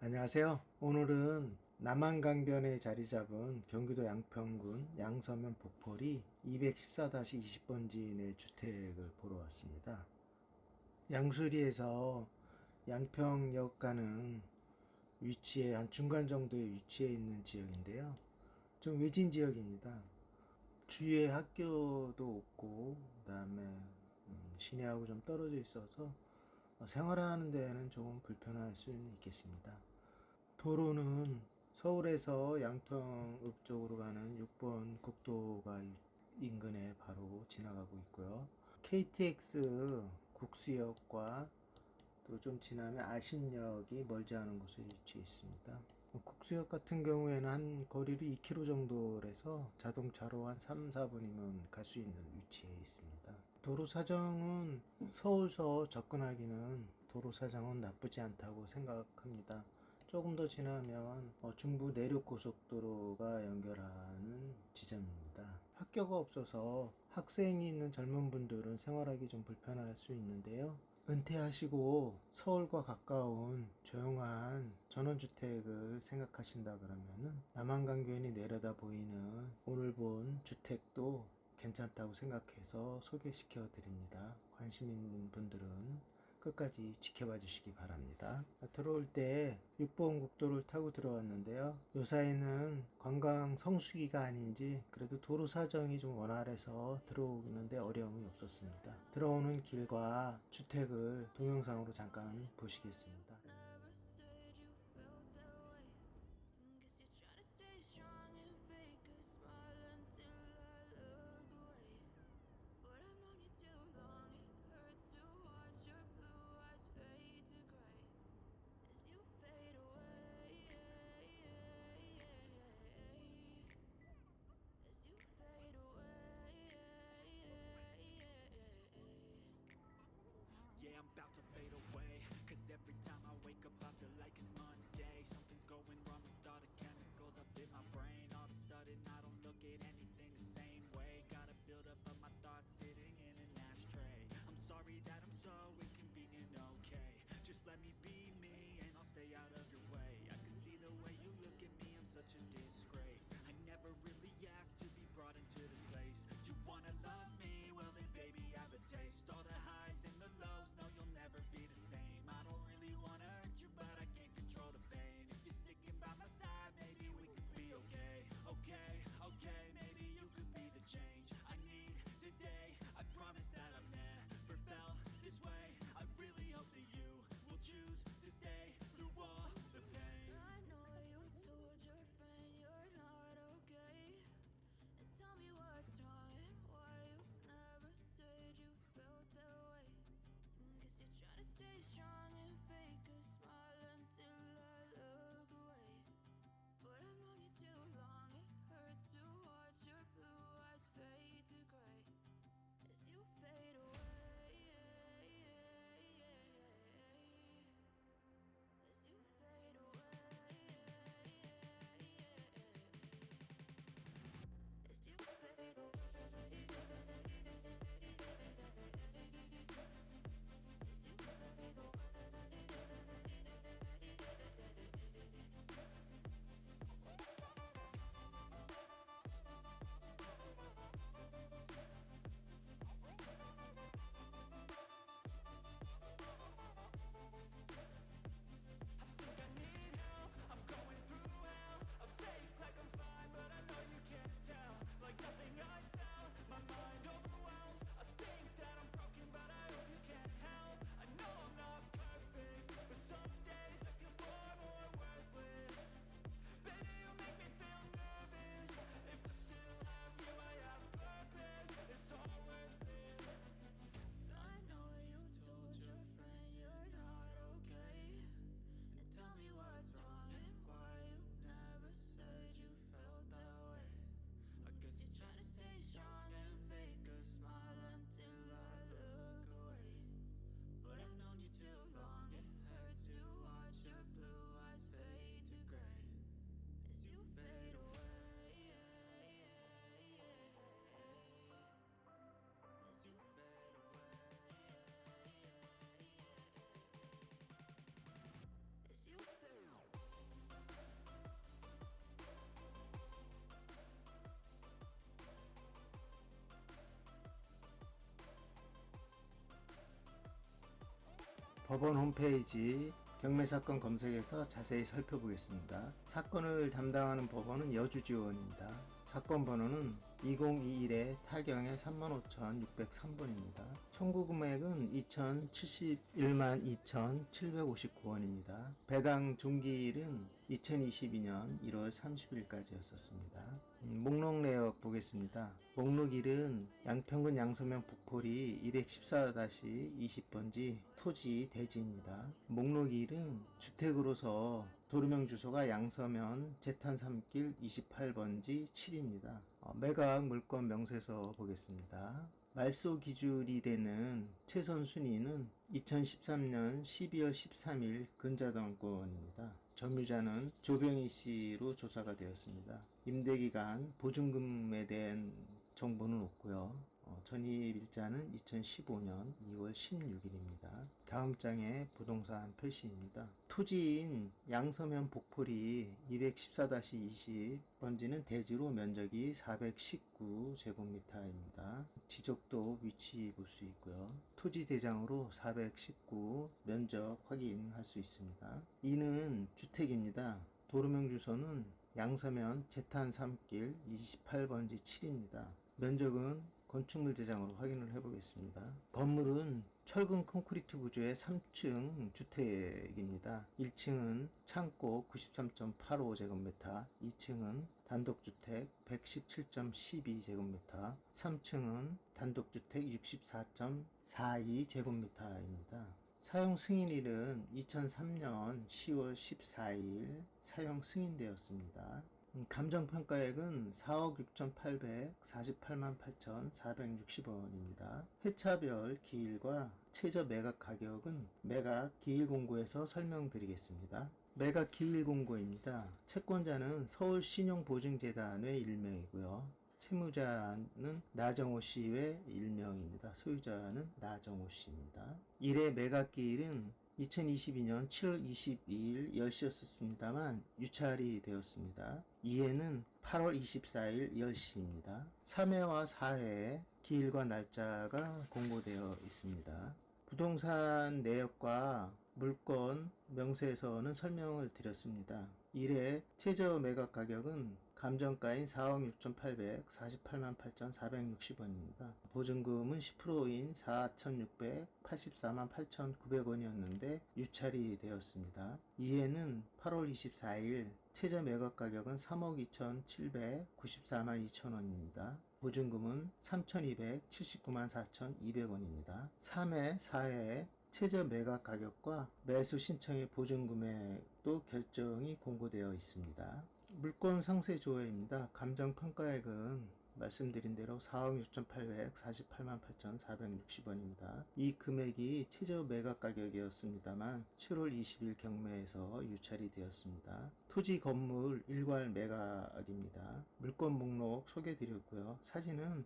안녕하세요. 오늘은 남한강변에 자리 잡은 경기도 양평군 양서면 복포리 214-20번지 내 주택을 보러 왔습니다. 양수리에서 양평역 가는 위치에 한 중간 정도에 위치해 있는 지역인데요. 좀 외진 지역입니다. 주위에 학교도 없고 그다음에 시내하고 좀 떨어져 있어서 생활하는 데에는 조금 불편할 수는 있겠습니다. 도로는 서울에서 양평읍 쪽으로 가는 6번 국도가 인근에 바로 지나가고 있고요. KTX 국수역과 또 좀 지나면 아신역이 멀지 않은 곳에 위치해 있습니다. 국수역 같은 경우에는 한 거리를 2km 정도라서 자동차로 한 3, 4분이면 갈 수 있는 위치에 있습니다. 도로 사정은 서울서 접근하기는 도로 사정은 나쁘지 않다고 생각합니다. 조금 더 지나면 중부 내륙고속도로가 연결하는 지점입니다. 학교가 없어서 학생이 있는 젊은 분들은 생활하기 좀 불편할 수 있는데요. 은퇴하시고 서울과 가까운 조용한 전원주택을 생각하신다 그러면은 남한강변이 내려다 보이는 오늘 본 주택도 괜찮다고 생각해서 소개시켜 드립니다. 관심 있는 분들은 끝까지 지켜봐 주시기 바랍니다. 들어올 때 6번 국도를 타고 들어왔는데요. 요사이는 관광 성수기가 아닌지 그래도 도로 사정이 좀 원활해서 들어오는데 어려움이 없었습니다. 들어오는 길과 주택을 동영상으로 잠깐 보시겠습니다. Yeah, I'm about to fade away. Cause every time I 법원 홈페이지 경매사건 검색해서 자세히 살펴보겠습니다. 사건을 담당하는 법원은 여주지원입니다. 사건 번호는 2021의 타경의 35,603번입니다. 청구 금액은 2,071만 2,759원입니다. 배당 종기일은 2022년 1월 30일까지였었습니다. 목록 내역 보겠습니다. 목록일은 양평군 양서면 북포리 214-20번지 토지 대지입니다. 목록일은 주택으로서 도루명 주소가 양서면 재탄 3길 28번지 7입니다. 매각 물건 명세서 보겠습니다. 말소 기준이 되는 최선 순위는 2013년 12월 13일 근저당권입니다. 점유자는 조병희 씨로 조사가 되었습니다. 임대기간 보증금에 대한 정보는 없고요. 전입일자는 2015년 2월 16일입니다. 다음 장에 부동산 표시입니다. 토지인 양서면 복포리 214-20번지는 대지로 면적이 419제곱미터입니다. 지적도 위치 볼 수 있고요. 토지 대장으로 419 면적 확인할 수 있습니다. 이는 주택입니다. 도루명 주소는 양서면 재탄 3길 28번지 7입니다. 면적은 건축물 대장으로 확인을 해보겠습니다. 건물은 철근 콘크리트 구조의 3층 주택입니다. 1층은 창고 93.85제곱미터, 2층은 단독주택 117.12제곱미터, 3층은 단독주택 64.42제곱미터입니다. 사용 승인일은 2003년 10월 14일 사용 승인되었습니다. 감정평가액은 4억 6,848만 8,460원입니다. 회차별 기일과 최저 매각 가격은 매각 기일 공고에서 설명드리겠습니다. 매각 기일 공고입니다. 채권자는 서울신용보증재단의 일명이고요. 채무자는 나정호 씨의 일명입니다. 소유자는 나정호 씨입니다. 1회 매각 기일은 2022년 7월 22일 10시였습니다만 유찰이 되었습니다. 2회는 8월 24일 10시입니다. 3회와 4회 기일과 날짜가 공고되어 있습니다. 부동산 내역과 물건 명세서는 설명을 드렸습니다. 1회 최저 매각 가격은 감정가인 4억 6,848만 8,460원입니다. 보증금은 10%인 4,684만 8,900원이었는데 유찰이 되었습니다. 이해는 8월 24일 최저 매각 가격은 3억 2,794만 2천원입니다. 보증금은 3,279만 4,200원입니다. 3회, 4회 최저 매각 가격과 매수 신청의 보증금액도 결정이 공고되어 있습니다. 물건 상세 조회입니다. 감정평가액은 말씀드린 대로 4억 6,848만 8,460원입니다. 이 금액이 최저 매각 가격이었습니다만 7월 20일 경매에서 유찰이 되었습니다. 토지 건물 일괄 매각입니다. 물건 목록 소개드렸고요. 사진은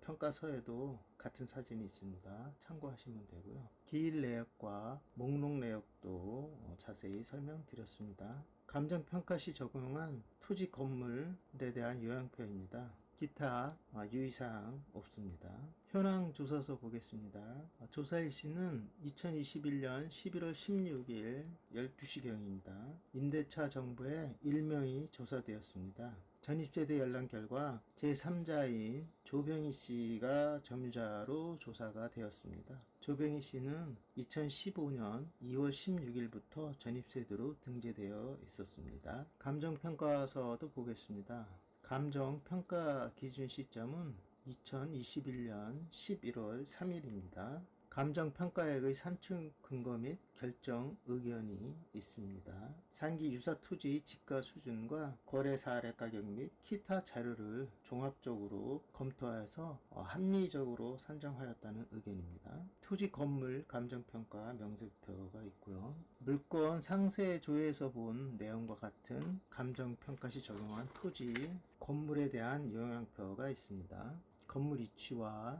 감정평가서에도 같은 사진이 있습니다. 참고하시면 되고요. 기일 내역과 목록 내역도 자세히 설명드렸습니다. 감정평가 시 적용한 토지 건물에 대한 요약표입니다. 기타 유의사항 없습니다. 현황 조사서 보겠습니다. 조사 일시는 2021년 11월 16일 12시경입니다. 임대차 정보에 1명이 조사되었습니다. 전입세대 연락 결과 제3자인 조병희 씨가 점유자로 조사가 되었습니다. 조병희 씨는 2015년 2월 16일부터 전입세대로 등재되어 있었습니다. 감정평가서도 보겠습니다. 감정평가 기준 시점은 2021년 11월 3일입니다. 감정평가액의 산출 근거 및 결정 의견이 있습니다. 상기 유사 토지 지가 수준과 거래 사례 가격 및 기타 자료를 종합적으로 검토해서 합리적으로 산정하였다는 의견입니다. 토지 건물 감정평가 명세표가 있고요. 물건 상세 조회에서 본 내용과 같은 감정평가 시 적용한 토지 건물에 대한 영향표가 있습니다. 건물 위치가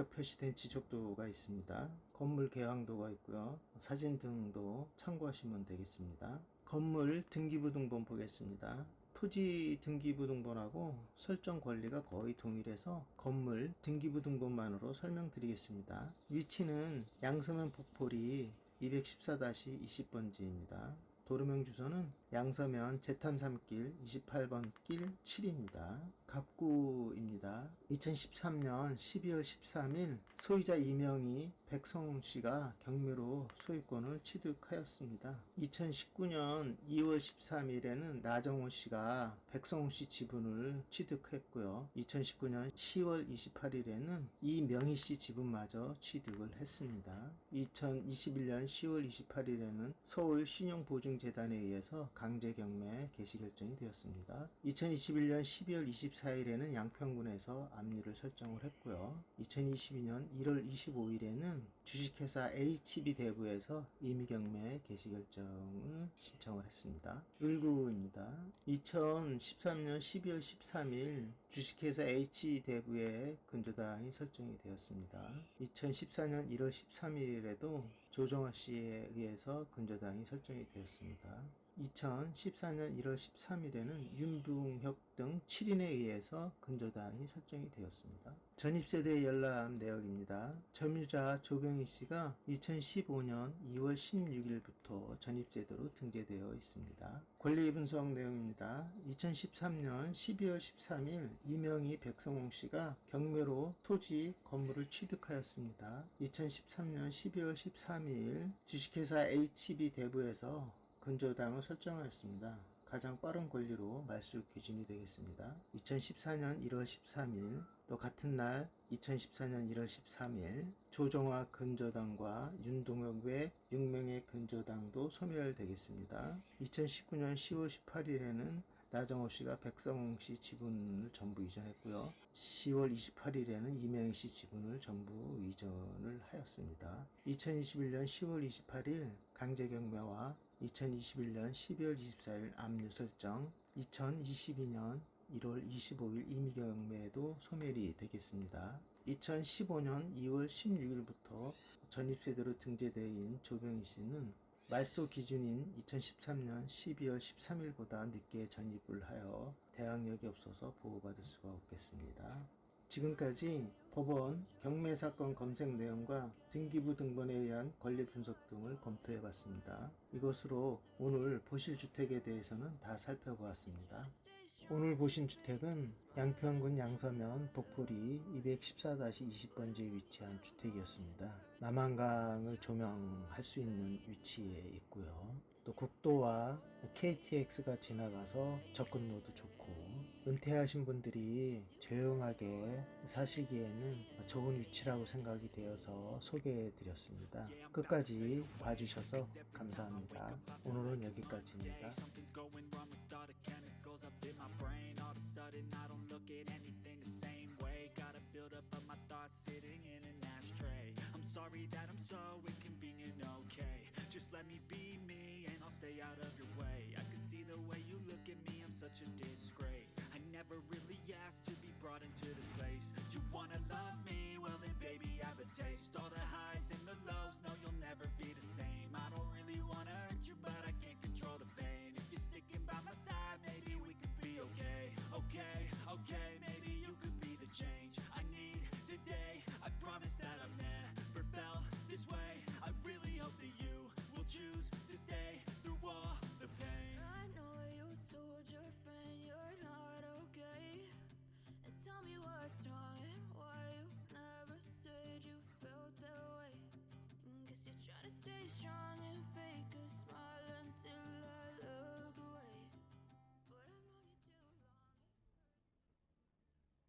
표시된 지적도가 있습니다. 건물 개방도가 있고요. 사진 등도 참고하시면 되겠습니다. 건물 등기부등본 보겠습니다. 토지 등기부등본하고 설정 권리가 거의 동일해서 건물 등기부등본만으로 설명드리겠습니다. 위치는 양서면 복포리 214-20번지입니다. 도로명 주소는 양서면 제3길 28번 길 7입니다. 갑구입니다. 2013년 12월 13일 소유자 이명희 백성웅씨가 경매로 소유권을 취득하였습니다. 2019년 2월 13일에는 나정호씨가 백성웅씨 지분을 취득했고요. 2019년 10월 28일에는 이명희씨 지분마저 취득을 했습니다. 2021년 10월 28일에는 서울신용보증재단에 의해서 강제경매 개시 결정이 되었습니다. 2021년 12월 24일에는 양평군에서 압류를 설정을 했고요. 2022년 1월 25일에는 주식회사 HB대부에서 임의경매 개시 결정을 신청을 했습니다. 을구입니다. 2013년 12월 13일 주식회사 H대부의 근저당이 설정이 되었습니다. 2014년 1월 13일에도 조정화 씨에 의해서 근저당이 설정이 되었습니다. 2014년 1월 13일에는 윤붕혁 등 7인에 의해서 근저당이 설정이 되었습니다. 전입세대 열람 내역입니다. 점유자 조병희 씨가 2015년 2월 16일부터 전입세대로 등재되어 있습니다. 권리 분석 내용입니다. 2013년 12월 13일 이명희 백성웅 씨가 경매로 토지 건물을 취득하였습니다. 2013년 12월 13일 주식회사 HB대부에서 근저당을 설정하였습니다. 가장 빠른 권리로 말소 기준이 되겠습니다. 2014년 1월 13일 또 같은 날 2014년 1월 13일 조정화 근저당과 윤동혁의 6명의 근저당도 소멸되겠습니다. 2019년 10월 18일에는 나정호 씨가 백성웅 씨 지분을 전부 이전했고요. 10월 28일에는 이명희 씨 지분을 전부 이전을 하였습니다. 2021년 10월 28일 강제경매와 2021년 12월 24일 압류 설정, 2022년 1월 25일 임의경매도 소멸이 되겠습니다. 2015년 2월 16일부터 전입세대로 등재된 조병희 씨는 말소 기준인 2013년 12월 13일보다 늦게 전입을 하여 대항력이 없어서 보호받을 수가 없겠습니다. 지금까지 법원 경매 사건 검색 내용과 등기부 등본에 의한 권리 분석 등을 검토해 봤습니다. 이것으로 오늘 보실 주택에 대해서는 다 살펴보았습니다. 오늘 보신 주택은 양평군 양서면 복포리 214-20번지에 위치한 주택이었습니다. 남한강을 조명할 수 있는 위치에 있고요. 또 국도와 KTX가 지나가서 접근로도 좋고 은퇴하신 분들이 조용하게 사시기에는 좋은 위치라고 생각이 되어서 소개해 드렸습니다. 끝까지 봐주셔서 감사합니다. 오늘은 여기까지입니다. Sorry that I'm so inconvenient, okay. Just let me be me and I'll stay out of your way. I can see the way you look at me, I'm such a disgrace. I never really asked to be brought into this place. You wanna love me? Well then baby, have a taste.